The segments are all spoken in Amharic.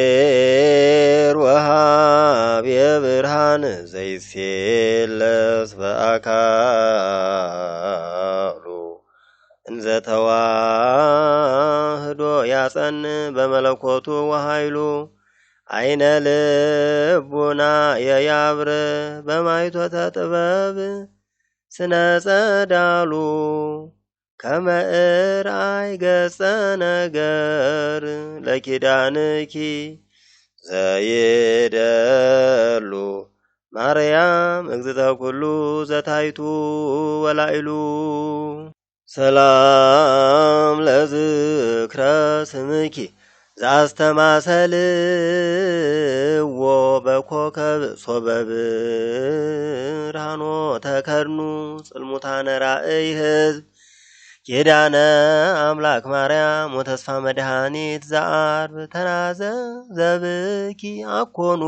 እግዚአብሔር ወሃብ የብርሃን ዘይሴለስ በአካሉ እንዘ ተዋህዶ ያጸን በመለኮቱ ወኃይሉ አይነ ልቡና የያብር በማይቶተ ጥበብ ስነ ጸዳሉ ከመእርአይ ገጸ ነገር ለኪዳንኪ ዘይደሉ ማርያም እግዝእተ ኩሉ ዘታይቱ ወላይሉ ሰላም ለዝክረ ስምኪ ዛስተማሰልዎ በኮከብ ሶበብርሃኖ ተከድኑ ጽልሙታነ ራእይ ህዝብ ኪዳነ አምላክ ማርያም ወተስፋ መድኃኒት ዘአርብ ተናዘ ዘብኪ አኮኑ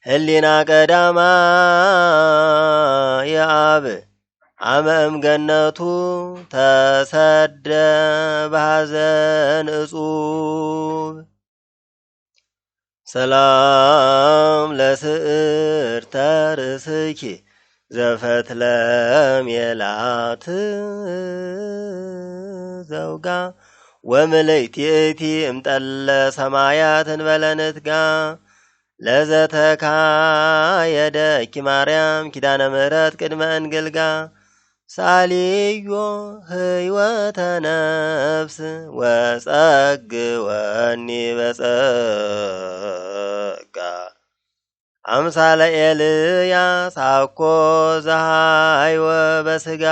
ህሊና ቀዳማ የአብ አመም ገነቱ ተሰደ በሐዘን እጹብ ሰላም ለስዕርተ ርእስኪ ዘፈትለም የላት ዘውጋ ወምልእቲ እቲ እምጠለ ሰማያት እንበለንትጋ ለዘተካየደኪ ማርያም ኪዳነ ምሕረት ቅድመ እንግልጋ ሳልዮ ህይወተ ነፍስ ወጸግወኒ በጸጋ አምሳለ ኤልያስ አኮ ዘሃይወ በስጋ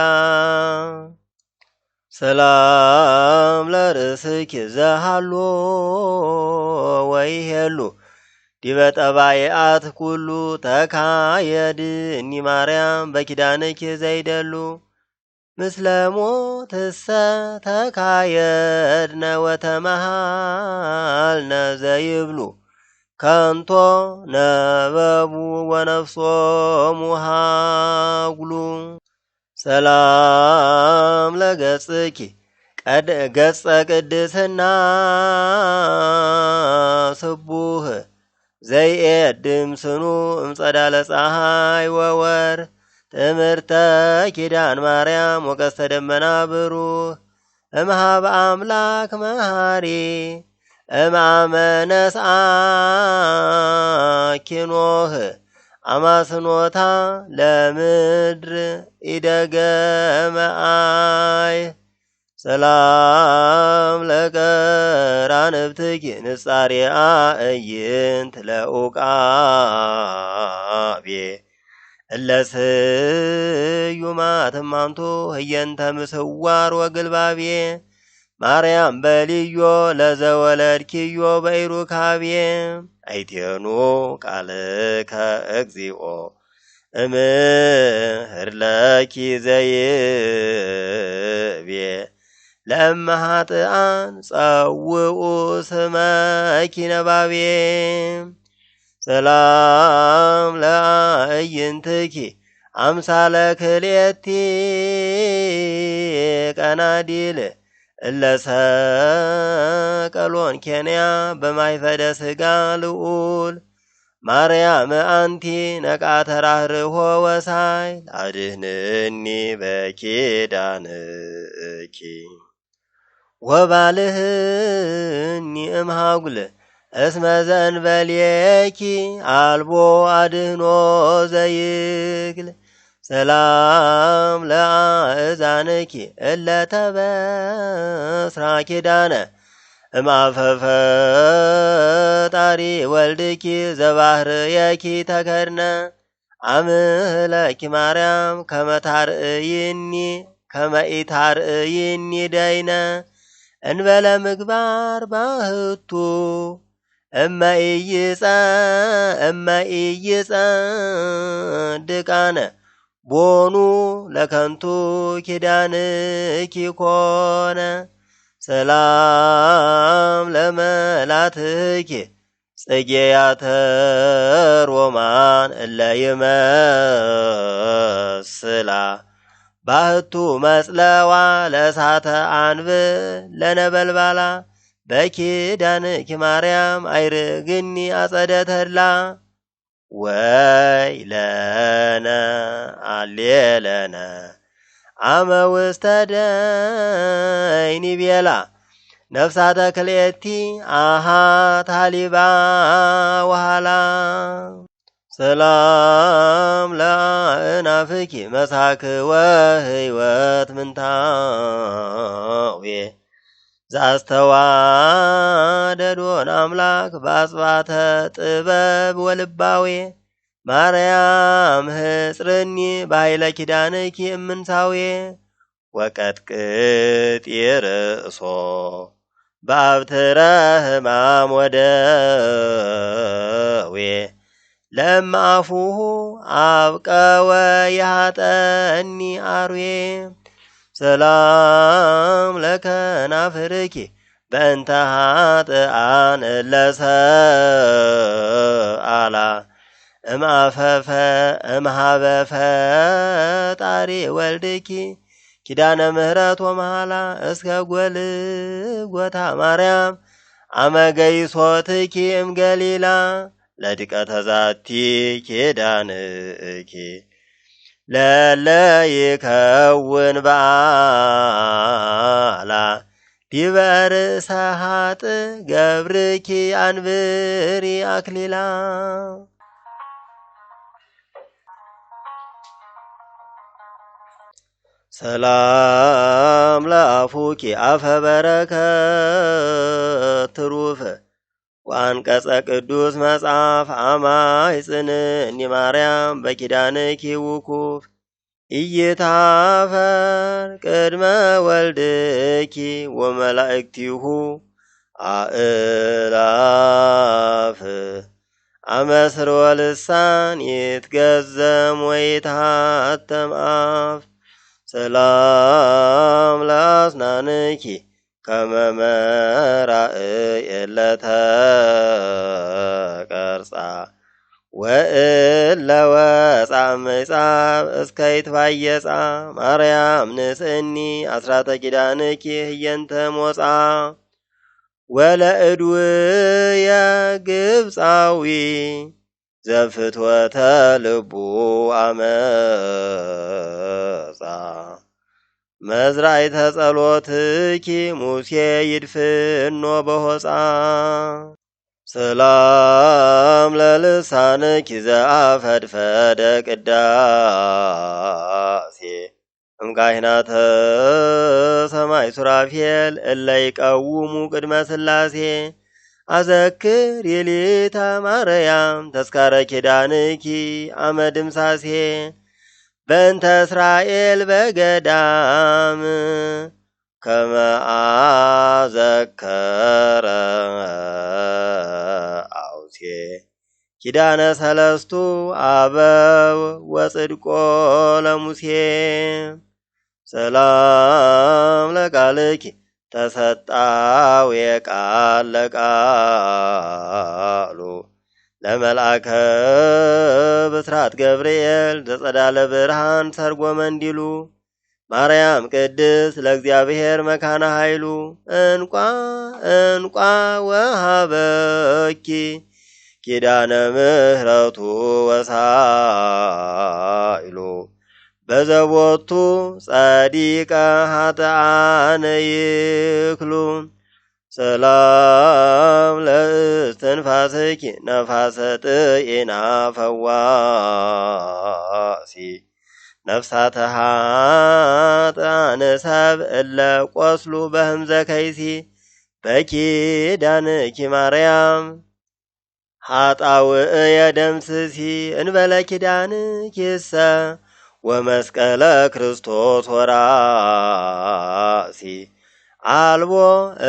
ሰላም ለርእስኪ ዘሃሎ ወይሄሉ ዲበ ጠባይአት ኩሉ ተካየድ እኒ ማርያም በኪዳንኪ ዘይደሉ ምስለ ሞትሰ ተካየድነ ወተመሃልነ ዘይብሉ ከንቶ ነበቡ ወነፍሶሙ ሃጉሉ ሰላም ለገጽኪ ገጸ ቅድስና ስቡህ ዘይኤድም ስኑ እምጸዳለ ፀሐይ ወወር ትምህርተ ኪዳን ማርያም ወቀስተ ደመና ብሩህ እምሃበ አምላክ መሃሪ እምአመነስአኪ ኖህ አማስኖታ ለምድር ኢደገመ አይ ሰላም ለቀራንብትኪ ንጻሬአ እይንት ለኡቃቤ እለስዩማት እማንቱ ህየንተ ምስዋር ወግልባቤ ማርያም በልዮ ለዘወለድኪዮ በኢሩካቤ አይቴኑ ቃልከ እግዚኦ እምህርለኪ ዘይቤ ለእመሃጥአን ጸውኡ ስመኪ ነባቤ ሰላም ለአዕይንትኪ አምሳለ ክልኤቲ ቀናዲል እለሰቀሎን ኬንያ በማይፈደ ስጋ ልዑል ማርያም አንቲ ነቃ ተራህርሆ ወሳይ አድህንኒ በኪዳንኪ ወባልህኒ እምሃጉል እስመ ዘእንበሌኪ አልቦ አድህኖ ዘይክል ሰላም ለአእዛንኪ እለተበስራ ኪዳነ እማፈፈጣሪ ወልድኪ ዘባህርየኪ ተከድነ አምህለኪ ማርያም ከመኢታርእይኒ ደይነ እንበለ ምግባር ባህቱ እመኢይጸድቃነ ቦኑ ለከንቱ ኪዳንኪ ኮነ ሰላም ለመላትኪ ጽጌያተ ሮማን እለይመስላ ባህቱ መጽለዋ ለእሳተ አንብ ለነበልባላ በኪዳንኪ ማርያም አይርግኒ አጸደ ተድላ ወይለነ አሌለነ አመ ውስተ ደይኒ ቤላ ነፍሳተ ክልኤቲ አሃት ሃሊባ ወሃላ ሰላም ለአእናፍኪ መሳክወ ሕይወት ምንታዌ ዘአስተዋደዶን አምላክ በአጽባተ ጥበብ ወልባዌ ማርያም ህጽርኒ በኃይለ ኪዳንኪ እምንሳዌ ወቀጥቅጥ ርእሶ በአብትረ ሕማም ወደዌ ለማፉሁ አብቀወ ያጠኒ አርዌ ሰላም ለከናፍርኪ በእንተ ኃጥኣን ለሰአላ እምኀበ ፈጣሪ ወልድኪ ኪዳነ ምሕረት ወመሃላ እስከ ጎልጎታ ማርያም አመ ገይሶትኪ እምገሊላ ለድቀተ ዛቲ ኪዳንኪ ለለ ይከውን በዓላ ዲበ ርእሰ ኃጥእ ገብርኪ አንብሪ አክሊላ ሰላም ለአፉኪ አፈ በረከት ትሩፍ ወአንቀጸ ቅዱስ መጽሐፍ አማይጽንኒ ማርያም በኪዳንኪ ውኩፍ ኢይታፈር ቅድመ ወልድኪ ወመላእክቲሁ አእላፍ አመስር ወልሳን ይትገዘም ወይትሃተም አፍ ሰላም ለአስናንኪ ከመ መራእየ ለተቀርጻ ወእለ ወጻ ምጻብ እስከ ይትባየጻ ማርያም ንስእኒ አስራተ ኪዳንኪ ህየንተ ሞጻ ወለእድውየ ግብፃዊ ዘፍትወተ ልቡ አመጻ መዝራዕተ ጸሎትኪ ሙሴ ይድፍኖ በሆፃ ሰላም ለልሳንኪ ዘአፈድፈደ ቅዳሴ እምካህናተ ሰማይ ሱራፌል እለ ይቀውሙ ቅድመ ሥላሴ አዘክር ይሊተ ማርያም ተስካረ ኪዳንኪ አመ ድምሳሴ በእንተ እስራኤል በገዳም ከመ አዘከረ አውሴ ኪዳነ ሰለስቱ አበው ወጽድቆ ለሙሴ ሰላም ለቃልኪ ተሰጣው የቃል ለቃሉ ለመልአከ ብስራት ገብርኤል ዘጸዳለ ብርሃን ሰርጎ መንዲሉ ማርያም ቅድስት ለእግዚአብሔር መካነ ኃይሉ እንቋ ወሃበኪ ኪዳነ ምሕረቱ ወሳኢሉ በዘቦቱ ጸዲቀ ኃጥኣነ ይክሉ ሰላም ለእስትንፋስኪ ነፋሰ ጥኢና ፈዋሲ ነፍሳተ ኃጥኣነ ሰብእ እለ ቆስሉ በህምዘ ከይሲ በኪዳንኪ ማርያም ኃጣውእየ ደምስሲ እንበለ ኪዳንኪሰ ወመስቀለ ክርስቶስ ወራሲ አልቦ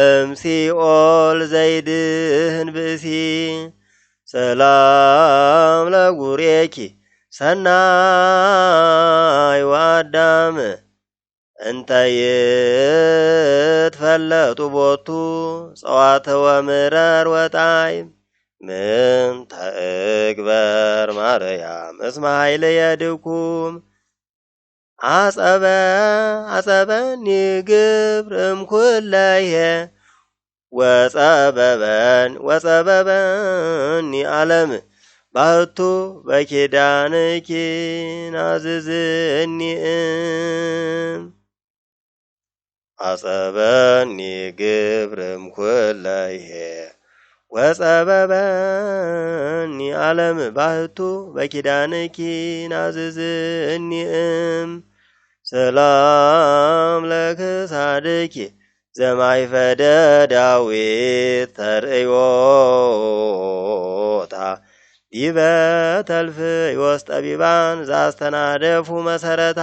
እምሲኦል ዘይድህን ብእሲ ሰላም ለጉሬኪ ሰናይ ወአዳም እንተ ይትፈለጡ ቦቱ ጸዋተ ወምረር ወጣዕም ምንተ እግበር ማርያም እስመ ኃይልየ ድኩም አጸበኒ ግብር እምኩለየ ወጸበበኒ ዓለም ባህቱ በኪዳንኪ ናዝዝኒ አጸበኒ ግብርም ኩለይሄ ወጸበበኒ ዓለም ባህቱ በኪዳንኪ ናዝዝኒ ሰላም ለክሳድኪ ዘማይፈደ ዳዊት ተርእዮታ ዲበ ተልፍዮስ ጠቢባን ዛስተናደፉ መሰረታ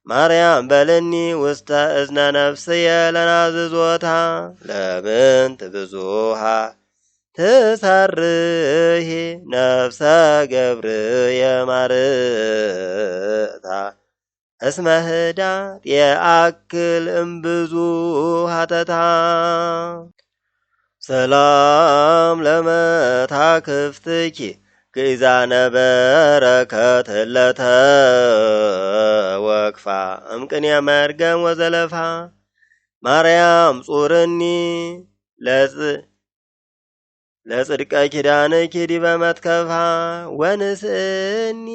ማርያም በልኒ ውስተ እዝነ ነፍስየ ለናዝዞታ ለምንት ብዙሃ ትሰርሂ ነፍሰ ገብርየ ማርታ እስመ ህዳት የአክል እምብዙ ሀተታ ሰላም ለመታክፍትኪ ግእዛነ በረከት ለተወክፋ እምቅንየ መርገም ወዘለፋ ማርያም ጹርኒ ለጽድቀ ኪዳንኪ ዲበ መትከፋ ወንስእኒ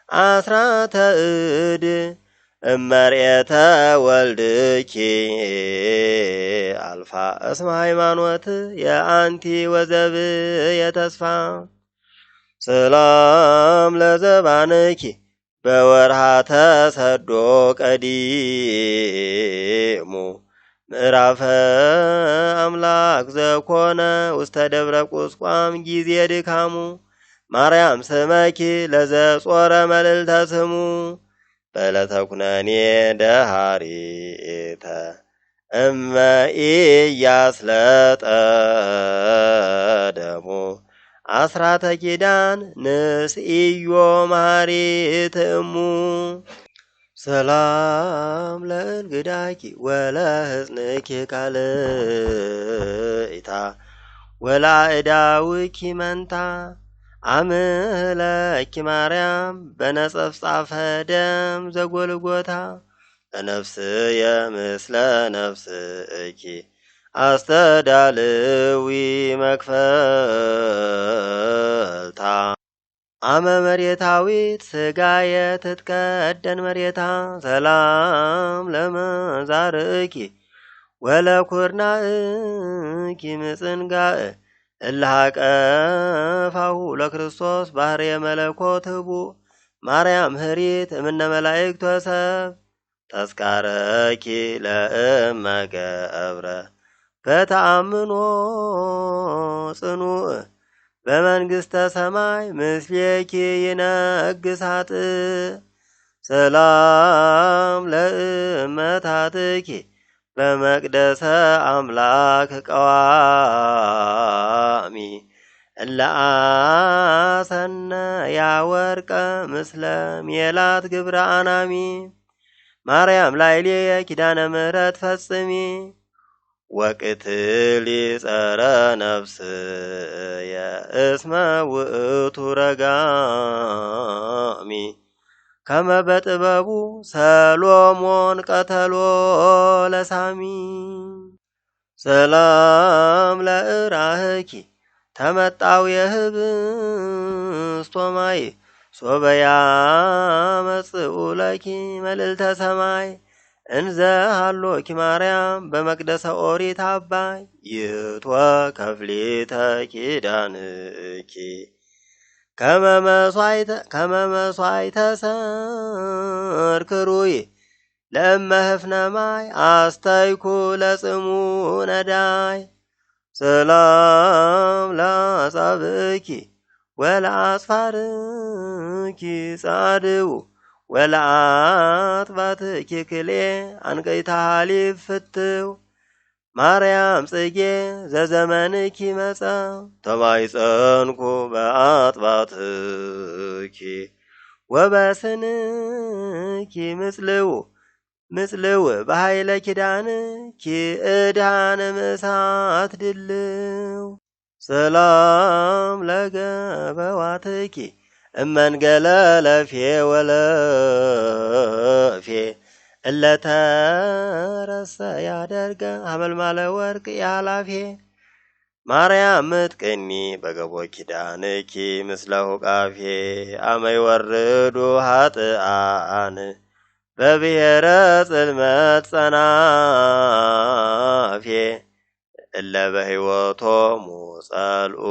አስራተ እድ እመርኤተ ወልድኪ አልፋ እስመ ሃይማኖት የአንቲ ወዘብ የተስፋ ሰላም ለዘባንኪ በወርሃ ተሰዶ ቀዲሙ ምዕራፈ አምላክ ዘኮነ ውስተ ደብረ ቁስቋም ጊዜ ድካሙ ማርያም ስመኪ ለዘጾረ መልዕልተ ስሙ በዕለተ ኩነኔ ደሃሪተ እመ ኢያስለጠ ደሙ አስራተ ኪዳን ንስኢዮ መሐሪት እሙ ሰላም ለእንግዳኪ ወለሕፅንኪ ካልእታ ወላእዳውኪ መንታ አምለኪ ማርያም በነጸፍጻፈ ደም ዘጎልጎታ ለነፍስየ ምስለ ነፍስኪ አስተዳልዊ መክፈልታ አመ መሬታዊት ስጋየ ትትቀደን መሬታ ሰላም ለመዛርእኪ ወለኩርናእኪ ምጽንጋእ እልሃቀፋሁ ለክርስቶስ ባህርየ መለኮት ህቡእ ማርያም ህሪት እምነ መላእክት ወሰብ ተስካረኪ ለእመ ገብረ በተአምኖ ጽኑዕ በመንግሥተ ሰማይ ምስሌኪ ይነግሳት ሰላም ለእመታትኪ በመቅደሰ አምላክ ቀዋሚ እለአሰነ ያወርቀ ምስለ ሜላት ግብረ አናሚ ማርያም ላይሌየ ኪዳነ ምሕረት ፈጽሚ ወቅትሊ ጸረ ነፍስየ እስመ ውእቱ ረጋሚ ከመ በጥበቡ ሰሎሞን ቀተሎ ለሳሚ ሰላም ለእራህኪ ተመጣው የህብስቶማይ ሶበያ መጽኡ ለኪ መልዕልተ ሰማይ እንዘ ሃሎኪ ማርያም በመቅደሰ ኦሪት አባይ ይትወ ከፍሊተ ኪዳንኪ ከመ መሥዋዕተ ሰርክሩይ ለእመ ህፍነ ማይ አስተይኩ ለጽሙ ነዳይ ሰላም ለአጻብዕኪ ወለአጽፋርኪ ጻድው ወለአጥባትኪ ክሌ አንቀይታ ሐሊብ ፍትው ማርያም ጽጌ ዘዘመንኪ መጻ ተማይጸንኩ በአጥባትኪ ወበስንኪ ምጽልው በኃይለ ኪዳንኪ እድሃነ ምሳት ድልው ሰላም ለገበዋትኪ እመንገለ ለፌ ወለፌ እለተረሰ ያደርገ ሀመልማለ ወርቅ ያላፌ ማርያም ምትቅኒ በገቦ ኪዳንኪ ምስለ ሁቃፌ አመይ ወርዱ ኃጥአን በብሔረ ጽልመት ጸናፌ እለ በሕይወቶሙ ጸልኡ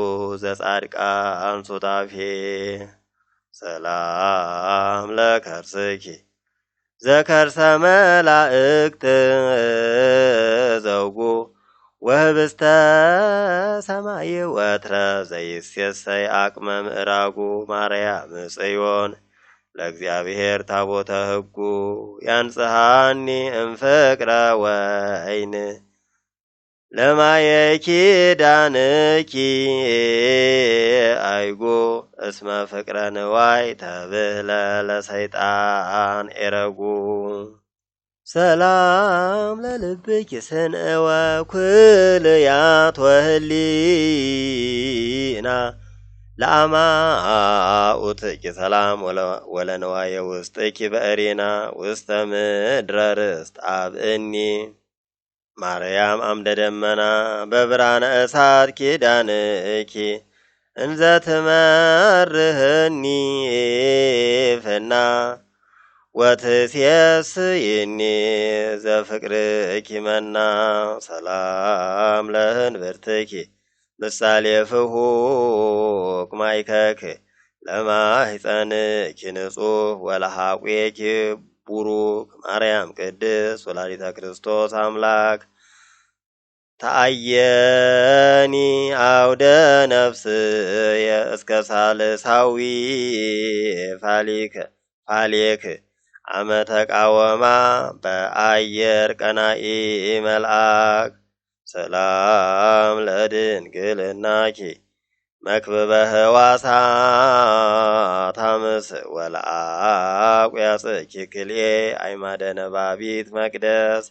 ዘጻድቃን ሱታፌ ሰላም ለከርስኪ ዘከርሰ መላእክት ዘውጉ ወህብስተ ሰማይ ወትረ ዘይሴሰይ አቅመ ምዕራጉ ማርያም ጽዮን ለእግዚአብሔር ታቦተ ሕጉ ያንጽሐኒ እምፍቅረ ወይን ለማየኪ ዳንኪ አይጉ እስመ ፍቅረ ንዋይ ተብህለ ለሰይጣን ኤረጉ ሰላም ለልብኪ ስንእወ ኩልያት ወህሊና ለአማኡትኪ ሰላም ወለንዋየ ውስጥኪ በእሪና ውስተ ምድረ ርስት አብእኒ ማርያም አምደ ደመና በብርሃነ እሳት ኪዳንኪ እንዘ ትመርህኒ ፍና ወትሴስይኒ ዘፍቅርኪ መና ሰላም ለህንብርትኪ ምሳሌ ፍሁቅ ማይከክ ለማሕፀንኪ ንጹሕ ወለሐቁኪ ቡሩክ ማርያም ቅድስት ወላዲተ ክርስቶስ አምላክ ተአየኒ አውደ ነፍስየ እስከ ሳልሳዊ ፋሌክ አመ ተቃወማ በአየር ቀናኢ መልአክ ሰላም ለድንግልናኪ መክብበ ሕዋሳት አምስ ወለአቁ ያጽኪ ክልኤ አይማደ ነባቢት መቅደስ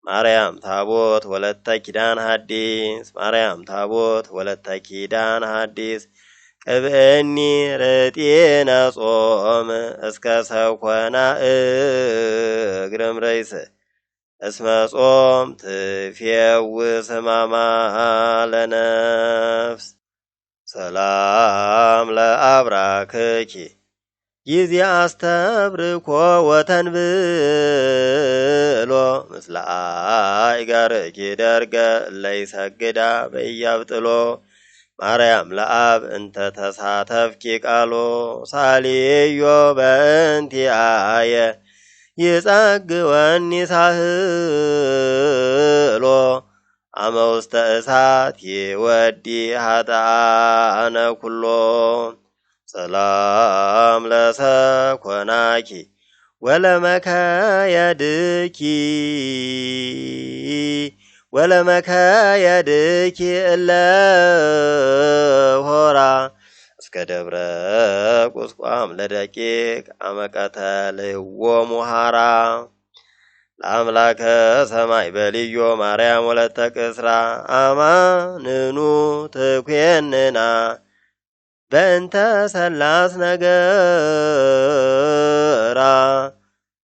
ማርያም ታቦት ወለተ ኪዳን ሐዲስ ማርያም ታቦት ወለተ ኪዳን ሐዲስ ቅብእኒ ርጢነ ጾም እስከ ሰኮና እግርም ረይስ እስመ ጾም ትፌውስ ሕማማ ለነፍስ ሰላም ለአብራክኪ ጊዜ አስተብርኮ ወተንብሎ ምስለ አይጋርኪ ደርገ ለይሰግዳ በኢያብጥሎ ማርያም ለአብ እንተ ተሳተፍኪ ቃሎ ሳልዮ በእንቲአየ ይጸግወኒ ሳህሎ አመ ውስተ እሳት ይወዲ ኃጥአነ ኩሎ ሰላም ለሰኮናኪ ወለመከየድኪ እለ ሆራ እስከ ደብረ ቁስቋም ለደቂቅ አመቀተልዎ ሙሃራ ለአምላከ ሰማይ በልዮ ማርያም ወለተ ቅስራ አማንኑ ትኩንና በእንተ ሰላስ ነገራ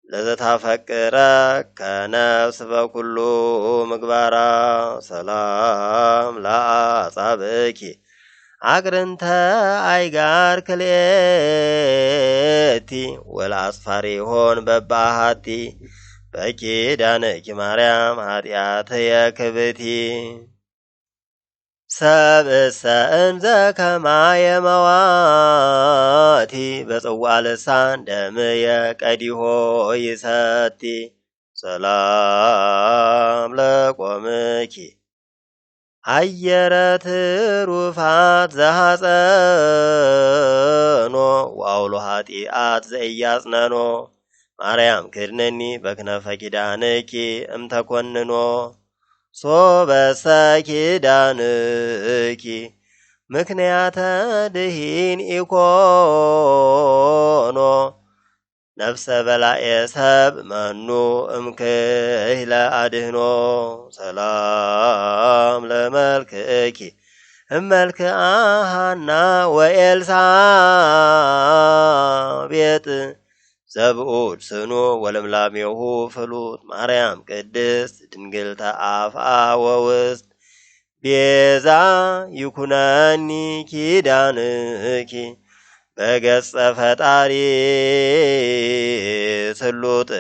ለዘታፈቅረ ከነፍስ በኩሉ ምግባራ ሰላም ለአጻብኪ አቅርንተ አይጋር ክልኤቲ ወለአስፋሪ ሆን በባሃቲ በኪዳንኪ ማርያም ኃጢአትየ ክብቲ ሰብእሰ እንዘ ከማየ መዋቲ በጽዋ ልሳን ደምየ ቀዲሆ ይሰቲ ሰላም ለቆምኪ አየረ ትሩፋት ዘሐፀኖ ወአውሎ ኃጢአት ዘኢያጽነኖ ማርያም ክድነኒ በክነፈ ኪዳንኪ እምተኰንኖ ሶበሰ ኪዳንኪ ምክንያተ ድኂን ኢኮኖ ነፍሰ በላዔ ሰብ መኑ እምክህለ አድህኖ ሰላም ለመልክእኪ እመልክአ ሐና ወኤልሳቤጥ ዘብኡድ ስኑ ወለምላሜሁ ፍሉጥ ማርያም ቅድስት ድንግል ተአፍአ ወውስጥ ቤዛ ይኩነኒ ኪዳንኪ በገጸ ፈጣሪ ስሉጥ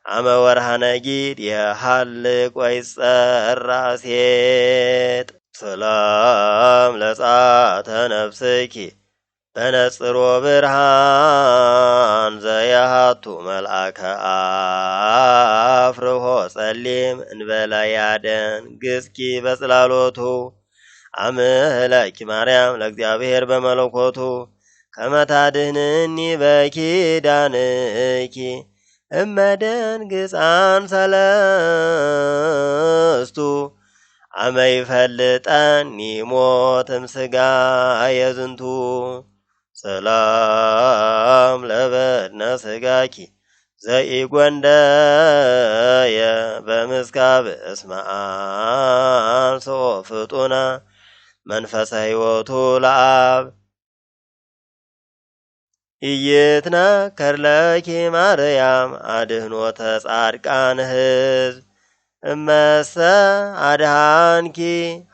አመ ወርሃ ነጊድ የሃልቅ ወይጸራ ሴጥ ሰላም ለጻተ ነፍስኪ በነጽሮ ብርሃን ዘያሃቱ መልአከ አፍርሆ ጸሊም እንበላያደን ግስኪ በጽላሎቱ አምህለኪ ማርያም ለእግዚአብሔር በመለኮቱ ከመታድህንኒ በኪዳንኪ እመደንግጻን ሰለስቱ አመ ይፈልጠኒ ሞትም ሥጋ የዝንቱ ሰላም ለበድነ ሥጋኪ ዘኢጐንደየ በምስካብ እስመ አንሥኦ ፍጡነ መንፈሰ ሕይወቱ ለአብ ኢይትነከር ለኪ ማርያም አድኅኖተ ጻድቃን ሕዝብ እመሰ አድኃንኪ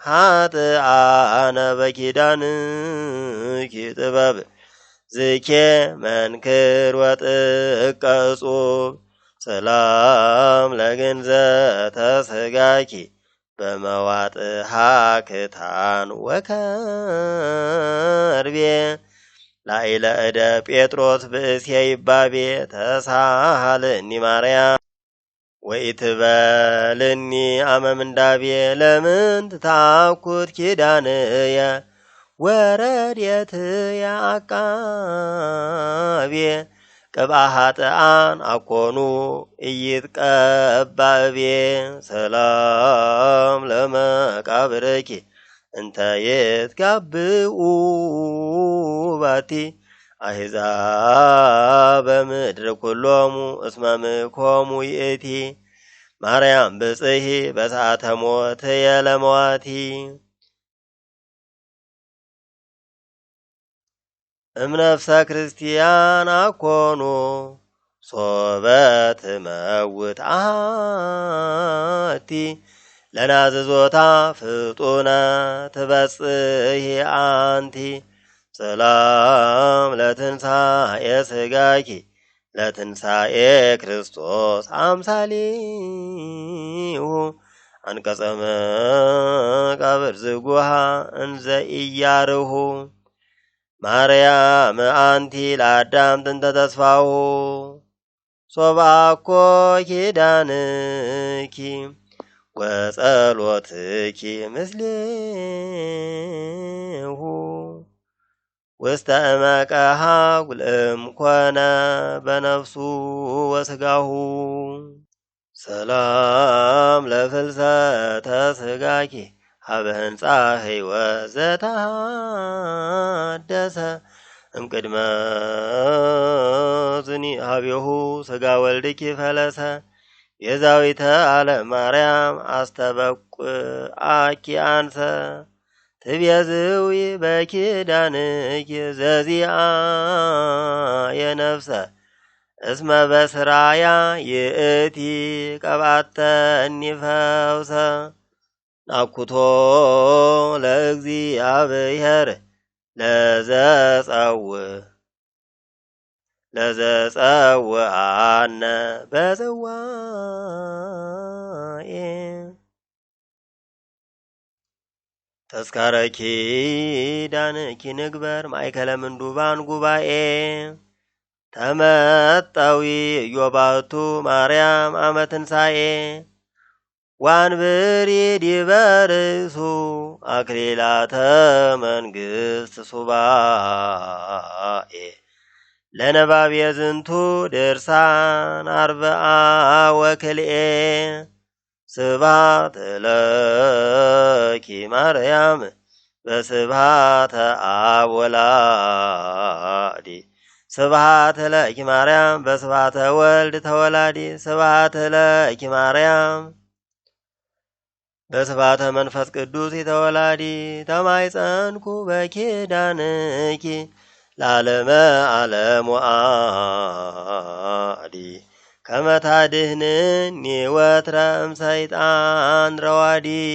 ኃጥአነ በኪዳንኪ ጥበብ ዝኬ መንክር ወጥቀ እጹብ ሰላም ለግንዘተ ሥጋኪ በመዋጥሃ ክታን ወከርቤ ላዕለ እደ ጴጥሮስ ብእሴ ይባቤ ተሳሃልኒ ማርያም ወኢትበልኒ አመ ምንዳቤ ለምንት ታኩት ኪዳንየ ወረድኤትየ አቃቤ ቅብአ ኃጥአን አኮኑ ኢይትቀባእቤ ሰላም ለመቃብርኪ እንተ ይትጋብኡ ባቲ አሕዛበ ምድር ኩሎሙ እስመ ምኮሙ ይእቲ ማርያም ብጽሒ በሰዓተ ሞትየ ለመዋቲ እምነፍሰ ክርስቲያን አኮኑ ሶበ ትመውት አሐቲ ለናዝዞታ ፍጡነ ትበጽሒ አንቲ ሰላም ለትንሣኤ ሥጋኪ ለትንሣኤ ክርስቶስ አምሳሊሁ አንቀጸ መቃብር ዝጉሃ እንዘ ኢያርሁ ማርያም አንቲ ለአዳም ጥንተ ተስፋሁ ሶብአኮ ኪዳንኪ ወጸሎትኪ ምስሌሁ ውስተ እመቀሃ ጉልእም ኮነ በነፍሱ ወሥጋሁ ሰላም ለፍልሰተ ሥጋኪ ሀበ ህንፃ ሕይወት ዘተሃደሰ እምቅድመ ዝኒ ሀቤሁ ሥጋ ወልድኪ ፈለሰ ቤዛዊተ ዓለም ማርያም አስተበቁአኪ አንሰ ትቤዝዊ በኪዳንኪ ዘዚአየ ነፍሰ እስመ በስራያ ይእቲ ቀብአተኒ ፈውሰ ናኩቶ ለእግዚአብሔር ለዘጸውአነ በጽዋኤ ተስካረ ኪዳንኪ ንግበር ማእከለ ምንዱባን ጉባኤ ተመጠዊ ኢዮባቱ ማርያም አመ ትንሣኤ ዋንብሪ ዲበ ርእሱ አክሊላተ መንግሥት ሱባኤ ለነባቤ ዝንቱ ድርሳን አርብዓ ወክልኤ ስብሐት ለኪ ማርያም በስብሐተ አብ ወላዲ ስብሐት ለኪ ማርያም በስብሐተ ወልድ ተወላዲ ስብሐት ለኪ ማርያም በስብሐተ መንፈስ ቅዱስ ተወላዲ ተማይጸንኩ በኪዳንኪ ለዓለመ ዓለም ወአዲ كما تادهنني وترم سيطان روادي